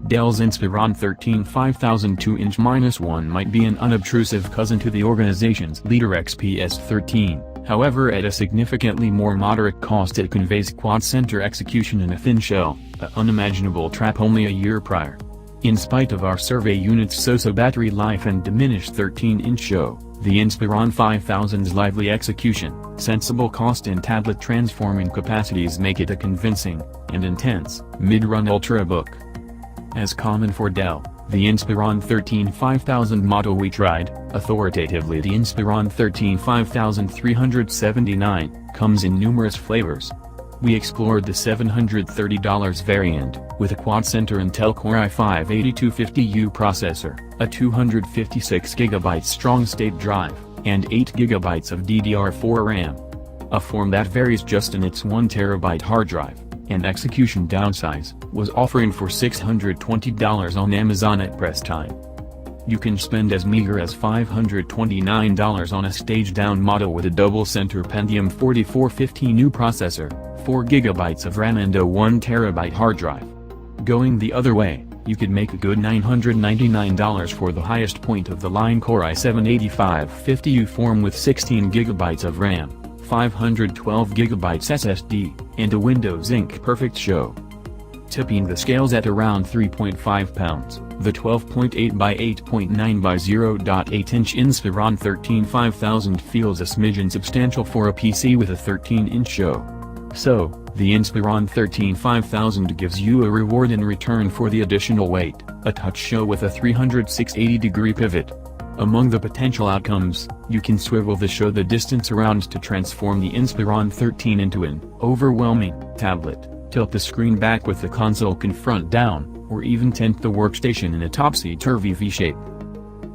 Dell's Inspiron 13 5000 2-inch -1 might be an unobtrusive cousin to the organization's leader XPS 13, however at a significantly more moderate cost it conveys quad-center execution in a thin shell, an unimaginable trap only a year prior. In spite of our survey unit's so-so battery life and diminished 13-inch show, the Inspiron 5000's lively execution, sensible cost and tablet transforming capacities make it a convincing, and intense, mid-run ultrabook. As common for Dell, the Inspiron 13 5000 model we tried, authoritatively the Inspiron 13 5379, comes in numerous flavors. We explored the $730 variant, with a quad-center Intel Core i5-8250U processor, a 256GB strong-state drive, and 8GB of DDR4 RAM. A form that varies just in its 1TB hard drive, and execution downsize, was offering for $620 on Amazon at press time. You can spend as meager as $529 on a stage-down model with a double-center Pentium 4450U processor, 4GB of RAM and a 1TB hard drive. Going the other way, you could make a good $999 for the highest point-of-the-line Core i7-8550U form with 16GB of RAM, 512GB SSD, and a Windows Ink perfect show. Tipping the scales at around 3.5 pounds, the 12.8 by 8.9 by 0.8-inch Inspiron 13 5000 feels a smidgen substantial for a PC with a 13-inch show. So, the Inspiron 13 5000 gives you a reward in return for the additional weight, a touch show with a 360-degree pivot. Among the potential outcomes, you can swivel the show the distance around to transform the Inspiron 13 into an overwhelming tablet, tilt the screen back with the console confront down, or even tent the workstation in a topsy-turvy V-shape.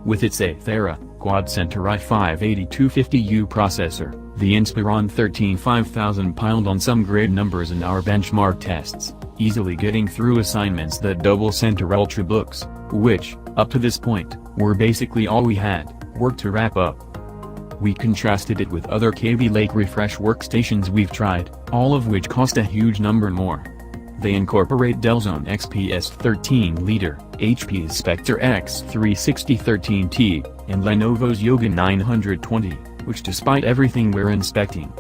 With its 8th era, quad-center i5-8250U processor, the Inspiron 13 5000 piled on some great numbers in our benchmark tests, easily getting through assignments that double-center ultrabooks, which, up to this point, were basically all we had, work to wrap up. We contrasted it with other Kaby Lake refresh workstations we've tried, all of which cost a huge number more. They incorporate Dell's own XPS 13 leader, HP's Spectre X360 13T, and Lenovo's Yoga 920, which despite everything we're inspecting.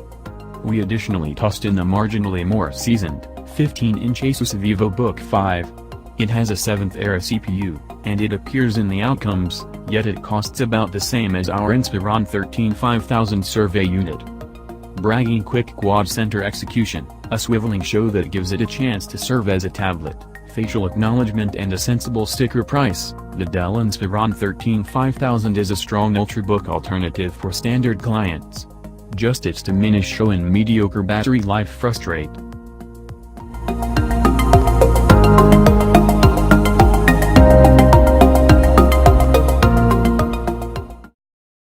We additionally tossed in a marginally more seasoned, 15-inch Asus VivoBook 5. It has a 7th era CPU, and it appears in the outcomes, yet it costs about the same as our Inspiron 13 5000 survey unit. Bragging quick quad-center execution, a swiveling show that gives it a chance to serve as a tablet, facial acknowledgement and a sensible sticker price, the Dell Inspiron 13 5000 is a strong ultrabook alternative for standard clients. Just its diminished show and mediocre battery life frustrate,